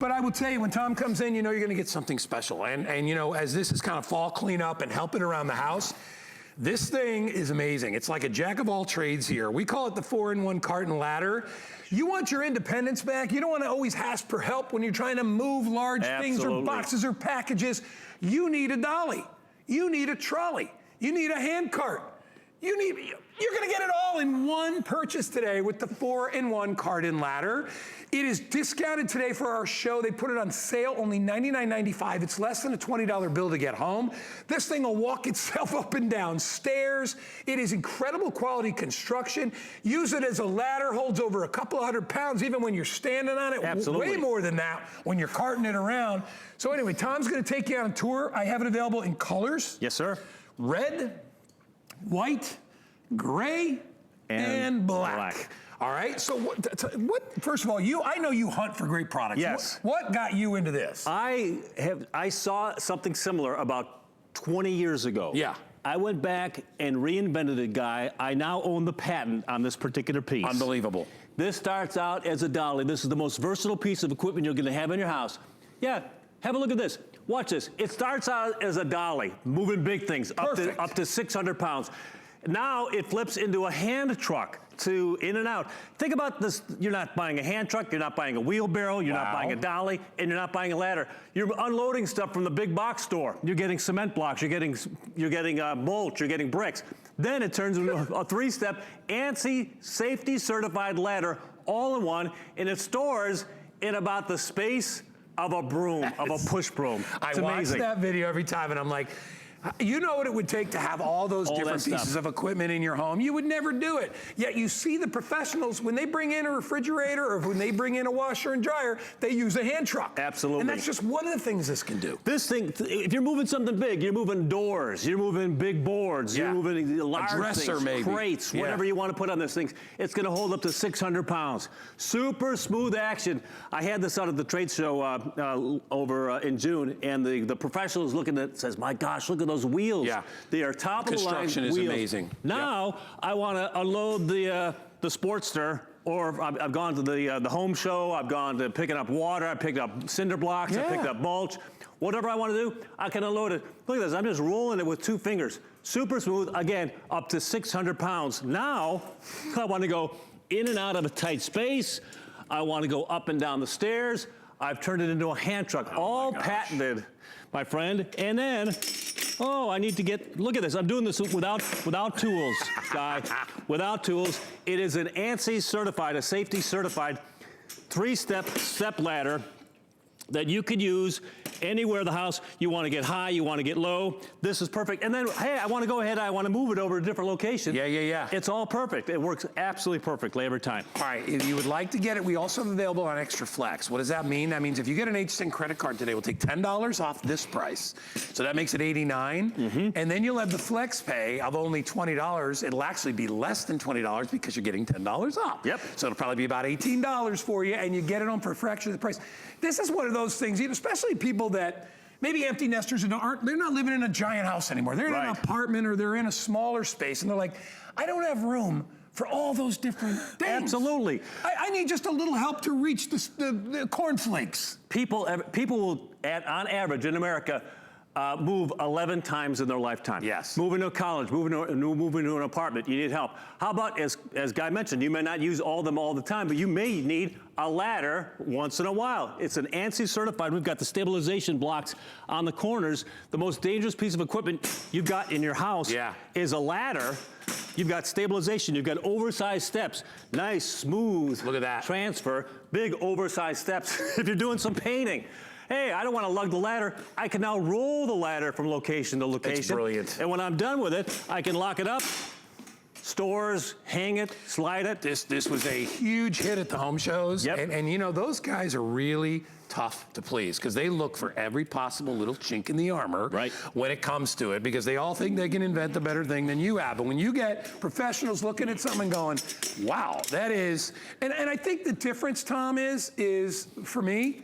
But I will tell you, when Tom comes in, you know you're going to get something special. And you know, as this is kind of fall cleanup and helping around the house, this thing is amazing. It's like a jack of all trades here. We call it the 4-in-1 cart and ladder. You want your independence back. You don't want to always ask for help when you're trying to move large things or boxes or packages. You need a dolly. You need a trolley. You need a hand cart. You're gonna get it all in one purchase today with the 4-in-1 cart and ladder. It is discounted today for our show. They put it on sale, only $99.95. It's less than a $20 bill to get home. This thing will walk itself up and down stairs. It is incredible quality construction. Use it as a ladder, holds over a couple of 100 pounds, even when you're standing on it. Absolutely. Way more than that when you're carting it around. So anyway, Tom's gonna take you on a tour. I have it available in colors. Yes, sir. Red, white, gray, and black. All right, so what first of all, I know you hunt for great products. Yes. What got you into this? I saw something similar about 20 years ago. Yeah. I went back and reinvented it, guy. I now own the patent on this particular piece. Unbelievable. This starts out as a dolly. This is the most versatile piece of equipment you're gonna have in your house. Yeah, have a look at this. Watch this. It starts out as a dolly, moving big things, up to 600 pounds. Now it flips into a hand truck to in and out. Think about this, you're not buying a hand truck, you're not buying a wheelbarrow, you're not buying a dolly, and you're not buying a ladder. You're unloading stuff from the big box store. You're getting cement blocks, you're getting mulch, you're getting bricks. Then it turns into a 3-step ANSI safety certified ladder all in one, and it stores in about the space of a broom, of a push broom. I watch that video every time and I'm like, you know what it would take to have all those different pieces of equipment in your home. You would never do it. Yet you see the professionals, when they bring in a refrigerator or when they bring in a washer and dryer, they use a hand truck. Absolutely. And that's just one of the things this can do. This thing, if you're moving something big, you're moving doors, you're moving big boards, you're moving large dresser, things, crates, whatever you want to put on this thing, it's going to hold up to 600 pounds. Super smooth action. I had this out at the trade show over in June, and the professionals looking at it says, my gosh, look at those wheels. Yeah. They are top of the line wheels. Construction is amazing. Now, I want to unload the Sportster, or I've gone to the home show, I've gone to picking up water, I picked up cinder blocks, I picked up mulch. Whatever I want to do, I can unload it. Look at this, I'm just rolling it with 2 fingers. Super smooth, again, up to 600 pounds. Now, I want to go in and out of a tight space. I want to go up and down the stairs. I've turned it into a hand truck, all patented, my friend. And then, oh, I need to look at this. I'm doing this without tools, guy, without tools. It is an ANSI certified, a safety certified 3-step ladder that you could use anywhere in the house. You want to get high, you want to get low. This is perfect. And then, hey, I want to go ahead, I want to move it over to a different location. Yeah. It's all perfect. It works absolutely perfectly every time. All right, if you would like to get it, we also have available on Extra Flex. What does that mean? That means if you get an HSN credit card today, we'll take $10 off this price. So that makes it $89. And then you'll have the Flex Pay of only $20. It'll actually be less than $20 because you're getting $10 off. Yep. So it'll probably be about $18 for you, and you get it on for a fraction of the price. This is one of those things, especially people that maybe empty nesters who they're not living in a giant house anymore. They're in an apartment or they're in a smaller space, and they're like, I don't have room for all those different things. Absolutely. I need just a little help to reach the cornflakes. People will, on average in America, move 11 times in their lifetime. Yes. Moving to college, moving to an apartment, you need help. How about, as Guy mentioned, you may not use all of them all the time, but you may need a ladder once in a while. It's an ANSI certified. We've got the stabilization blocks on the corners. The most dangerous piece of equipment you've got in your house is a ladder. You've got stabilization, you've got oversized steps, nice, smooth look at that transfer, big oversized steps. If you're doing some painting, hey, I don't want to lug the ladder. I can now roll the ladder from location to location. It's brilliant. And when I'm done with it, I can lock it up, stores, hang it, slide it. This was a huge hit at the home shows. And you know, those guys are really tough to please because they look for every possible little chink in the armor when it comes to it, because they all think they can invent a better thing than you have. But when you get professionals looking at something and going, wow, that is, and I think the difference, Tom, is for me,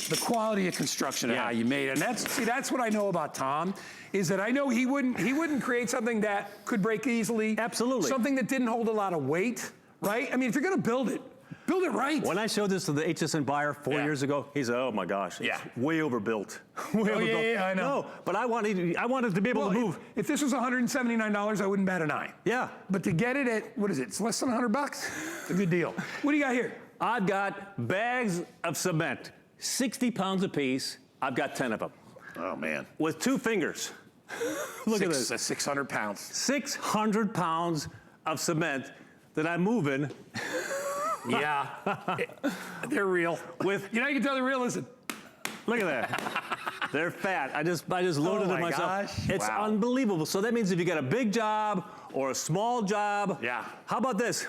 the quality of construction and how you made it. And that's what I know about Tom, is that I know he wouldn't create something that could break easily. Absolutely. Something that didn't hold a lot of weight, right? I mean, if you're gonna build it, Build it right. When I showed this to the HSN buyer 4 years ago, he said, "Oh my gosh, it's way overbuilt." Way overbuilt. Yeah, I know. No, but I wanted to be able to move. If this was $179, I wouldn't bat an eye. Yeah. But to get it at, what is it? It's less than $100. It's a good deal. What do you got here? I've got bags of cement, 60 pounds apiece. I've got 10 of them. Oh man. With 2 fingers. Look at this. 600 pounds. 600 pounds of cement that I'm moving. Yeah. They're real. With, you know, you can tell they're real. Listen. Look at that. They're fat. I just loaded it myself. Gosh. It's Wow. unbelievable. So that means if you got a big job or a small job. Yeah. How about this?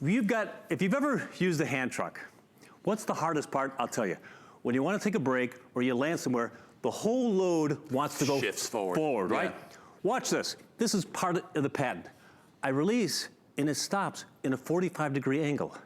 If you've ever used a hand truck, what's the hardest part? I'll tell you. When you want to take a break or you land somewhere, the whole load wants to go shifts forward. right? Yeah. Watch this. This is part of the patent. I release and it stops in a 45-degree angle.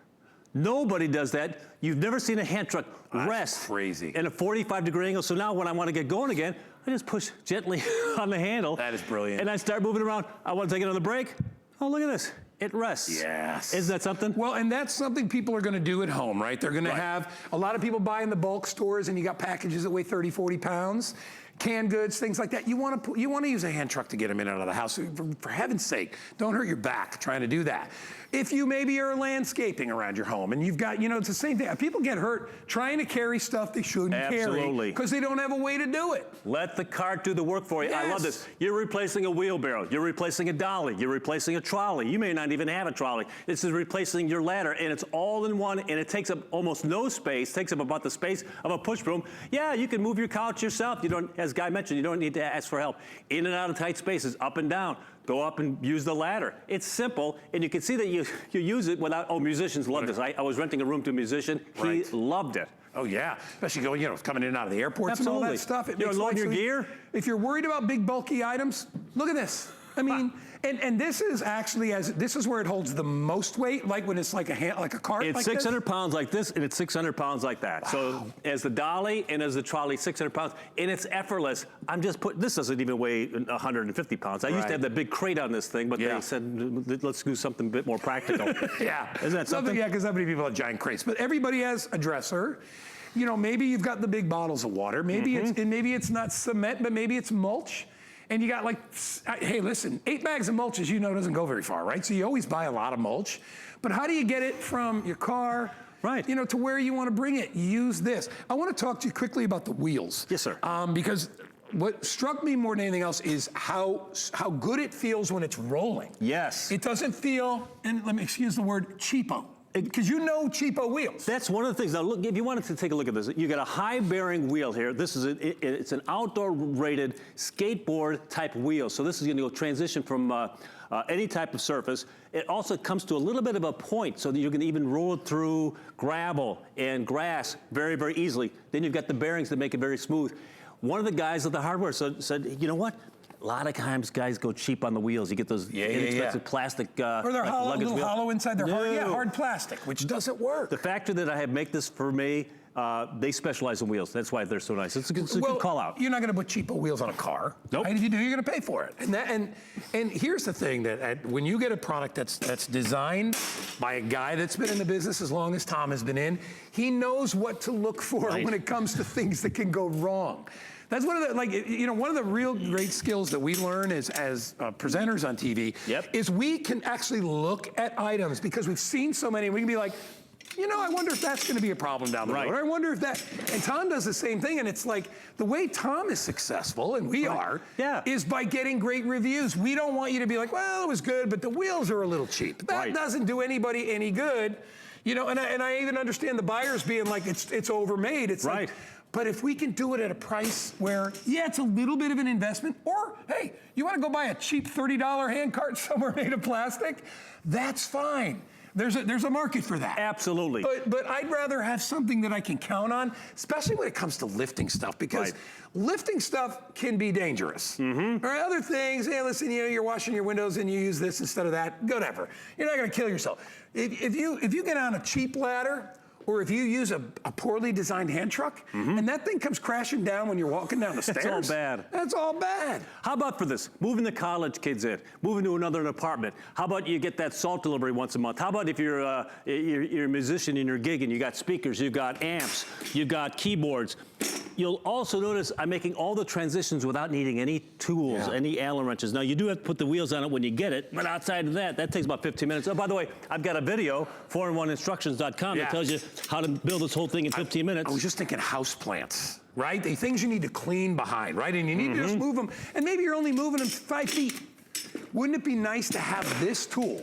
Nobody does that. You've never seen a hand truck rest crazy. in a 45-degree angle. So now when I want to get going again, I just push gently on the handle. That is brilliant. And I start moving around. I want to take another break. Oh, look at this. It rests. Yes. Isn't that something? Well, and that's something people are going to do at home, right? They're going to have, a lot of people buy in the bulk stores and you got packages that weigh 30, 40 pounds, canned goods, things like that. You want to use a hand truck to get them in and out of the house. For heaven's sake, don't hurt your back trying to do that. If you maybe are landscaping around your home and you've got, it's the same thing. People get hurt trying to carry stuff they shouldn't carry because they don't have a way to do it. Let the cart do the work for you. Yes. I love this. You're replacing a wheelbarrow. You're replacing a dolly. You're replacing a trolley. You may not even have a trolley. This is replacing your ladder, and it's all in one, and it takes up almost no space. Takes up about the space of a push broom. Yeah, you can move your couch yourself. You don't, as Guy mentioned, you don't need to ask for help. In and out of tight spaces, up and down. Go up and use the ladder. It's simple, and you can see that you use it without, musicians love this. I was renting a room to a musician. He loved it. Oh yeah, especially going, coming in and out of the airports and all that stuff. It makes loading your gear. If you're worried about big bulky items, look at this. I mean, and this is actually this is where it holds the most weight, like when it's like a cart. It's like 600 pounds like this, and it's 600 pounds like that. Wow. So as the dolly and as the trolley, 600 pounds, and it's effortless. This doesn't even weigh 150 pounds. I used to have that big crate on this thing, but they said, let's do something a bit more practical. Yeah. Isn't that something? Yeah, because so many people have giant crates, but everybody has a dresser. Maybe you've got the big bottles of water. Maybe it's not cement, but maybe it's mulch. And you got hey, listen, 8 bags of mulch, as you know, doesn't go very far, right? So you always buy a lot of mulch. But how do you get it from your car, to where you want to bring it? Use this. I want to talk to you quickly about the wheels. Yes, sir. Because what struck me more than anything else is how good it feels when it's rolling. Yes. It doesn't feel, and let me excuse the word, cheapo. Because cheapo wheels. That's one of the things. Now, look, if you wanted to take a look at this, you got a high-bearing wheel here. This is it's an outdoor-rated skateboard type wheel. So this is going to go transition from any type of surface. It also comes to a little bit of a point, so that you can even roll it through gravel and grass very, very easily. Then you've got the bearings that make it very smooth. One of the guys at the hardware said, you know what? A lot of times guys go cheap on the wheels. You get those inexpensive plastic or they're luggage little wheels. hollow inside. They're hard plastic, which doesn't work. The factory that I have make this for me, they specialize in wheels. That's why they're so nice. It's a good call out. You're not going to put cheapo wheels on a car. Nope. And if you do, you're going to pay for it. And here's the thing, that when you get a product that's designed by a guy that's been in the business as long as Tom has been in, he knows what to look for when it comes to things that can go wrong. That's one of the, one of the real great skills that we learn as presenters on TV is we can actually look at items because we've seen so many, and we can be like, I wonder if that's going to be a problem down the road. Or I wonder if that, and Tom does the same thing, and it's like, the way Tom is successful, and we are, is by getting great reviews. We don't want you to be like, well, it was good, but the wheels are a little cheap. That doesn't do anybody any good. And I even understand the buyers being like, it's overmade. It's like, but if we can do it at a price where, it's a little bit of an investment, or, hey, you want to go buy a cheap $30 hand cart somewhere made of plastic, that's fine. There's a market for that. Absolutely. But I'd rather have something that I can count on, especially when it comes to lifting stuff, because lifting stuff can be dangerous. Or other things, hey, listen, you're washing your windows and you use this instead of that, whatever. You're not going to kill yourself. If you get on a cheap ladder, or if you use a poorly designed hand truck, and that thing comes crashing down when you're walking down the stairs. That's all bad. That's all bad. How about for this? Moving the college kids in, moving to another apartment. How about you get that salt delivery once a month? How about if you're a musician and you're gigging, you got speakers, you got amps, you got keyboards. You'll also notice I'm making all the transitions without needing any tools, any Allen wrenches. Now, you do have to put the wheels on it when you get it, but outside of that, that takes about 15 minutes. Oh, by the way, I've got a video, 4in1instructions.com, that tells you how to build this whole thing in 15 minutes. I was just thinking house plants, right? The things you need to clean behind, right? And you need to just move them, and maybe you're only moving them 5 feet. Wouldn't it be nice to have this tool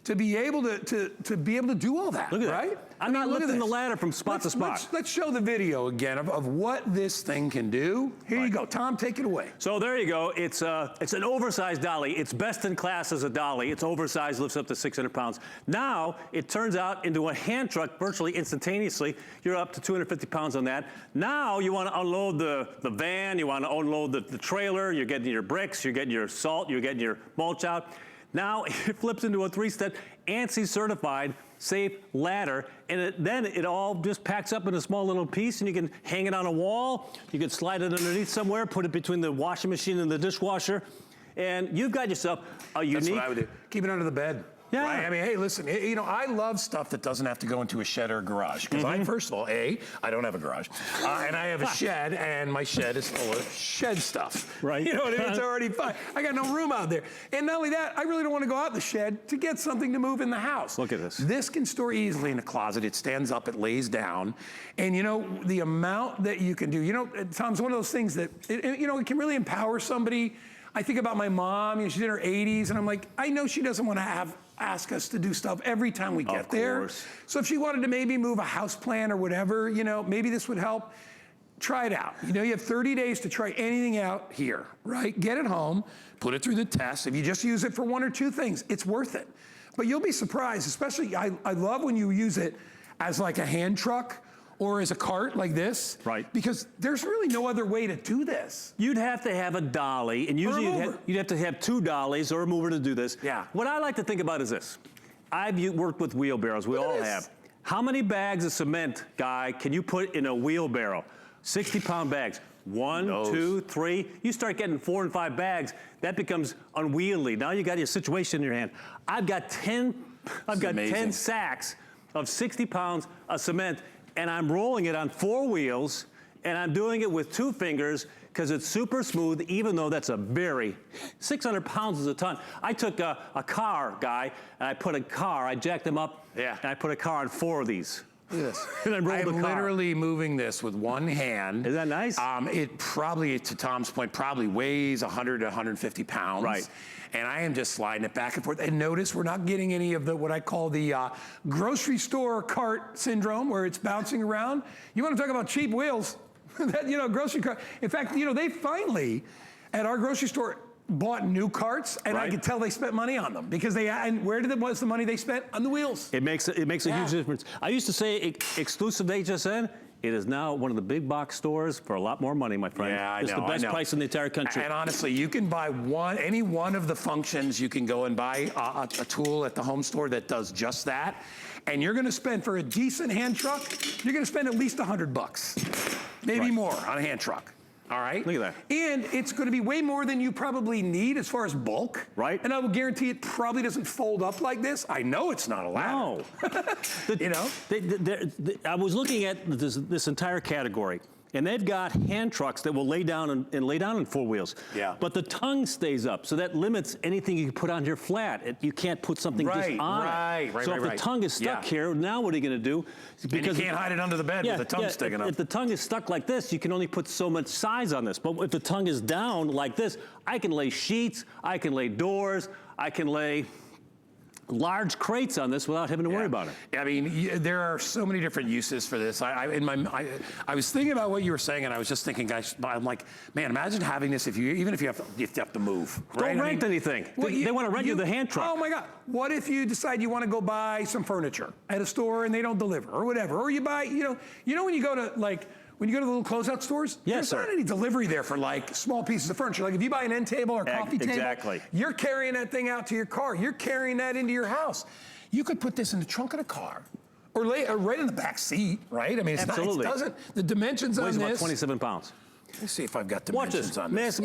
to be able to be able to do all that, Look at right? that. I'm not lifting the ladder from spot to spot. Let's show the video again of what this thing can do. Here you go. Tom, take it away. So there you go. It's an oversized dolly. It's best in class as a dolly. It's oversized, lifts up to 600 pounds. Now it turns out into a hand truck virtually instantaneously. You're up to 250 pounds on that. Now you want to unload the van. You want to unload the trailer. You're getting your bricks. You're getting your salt. You're getting your mulch out. Now it flips into a 3-step ANSI certified safe ladder, and then it all just packs up in a small little piece, and you can hang it on a wall. You can slide it underneath somewhere, put it between the washing machine and the dishwasher, and you've got yourself a unique. That's what I would do. Keep it under the bed. Yeah. Right? I mean, hey, listen, you know, I love stuff that doesn't have to go into a shed or a garage. Because I, first of all, I don't have a garage. And I have a shed, and my shed is full of shed stuff. Right. You know what I mean? It's already fine. I got no room out there. And not only that, I really don't want to go out in the shed to get something to move in the house. Look at this. This can store easily in a closet. It stands up, it lays down. And, you know, the amount that you can do, you know, Tom's one of those things that, you know, it can really empower somebody. I think about my mom, you know, she's in her 80s, and I'm like, I know she doesn't want to ask us to do stuff every time we get there. So if she wanted to maybe move a house plant or whatever, you know, maybe this would help. Try it out. You know, you have 30 days to try anything out here, right? Get it home, put it through the test. If you just use it for 1 or 2 things, it's worth it. But you'll be surprised, especially I love when you use it as like a hand truck or as a cart like this. Right. Because there's really no other way to do this. You'd have to have a dolly, and usually you'd have to have 2 dollies or a mover to do this. Yeah. What I like to think about is this. I've worked with wheelbarrows. We all have. How many bags of cement, Guy, can you put in a wheelbarrow? 60-pound bags. 1, 2, 3. You start getting 4 and 5 bags, that becomes unwieldy. Now you got your situation in your hand. I've got 10 sacks of 60 pounds of cement, and I'm rolling it on 4 wheels, and I'm doing it with 2 fingers because it's super smooth, even though that's a very, 600 pounds is a ton. I took a car, Guy, and I jacked them up, and I put a car on 4 of these. Look at this. And I rolled the car. Literally moving this with one hand. Is that nice? It probably, to Tom's point, probably weighs 100 to 150 pounds. Right. And I am just sliding it back and forth. And notice we're not getting any of the what I call the grocery store cart syndrome, where it's bouncing around. You want to talk about cheap wheels? That, you know, grocery cart. In fact, you know, they finally at our grocery store bought new carts, and I could tell they spent money on them because what's the money they spent on the wheels? It makes a huge difference. I used to say exclusive to HSN. It is now one of the big box stores for a lot more money, my friend. Yeah, I know. It's the best price in the entire country. And honestly, you can buy any one of the functions. You can go and buy a tool at the home store that does just that. And you're going to spend, for a decent hand truck, you're going to spend at least $100, maybe more on a hand truck. All right? Look at that. And it's going to be way more than you probably need as far as bulk. Right. And I will guarantee it probably doesn't fold up like this. I know it's not a ladder. No. You know? I was looking at this entire category, and they've got hand trucks that will lay down and lay down on 4 wheels. Yeah. But the tongue stays up, so that limits anything you can put on your flat. You can't put something just on it. So if the tongue is stuck here, now what are you going to do? Because you can't hide it under the bed with the tongue sticking up. If the tongue is stuck like this, you can only put so much size on this. But if the tongue is down like this, I can lay sheets, I can lay doors, I can lay large crates on this without having to worry about it. I mean, there are so many different uses for this. I was thinking about what you were saying, and I was just thinking, guys, I'm like, man, imagine having this even if you have to move. Right? Don't rent anything. They want to rent you the hand truck. Oh my God! What if you decide you want to go buy some furniture at a store and they don't deliver, or whatever, or you buy, you know when you go to when you go to the little closeout stores, there's not any delivery there for like small pieces of furniture. Like if you buy an end table or coffee table, you're carrying that thing out to your car. You're carrying that into your house. You could put this in the trunk of the car Or right in the back seat, right? I mean, it's Absolutely. not, it doesn't, the dimensions Weighs on about this. 27 pounds. Let me see if I've got Watch dimensions this. on this. Mass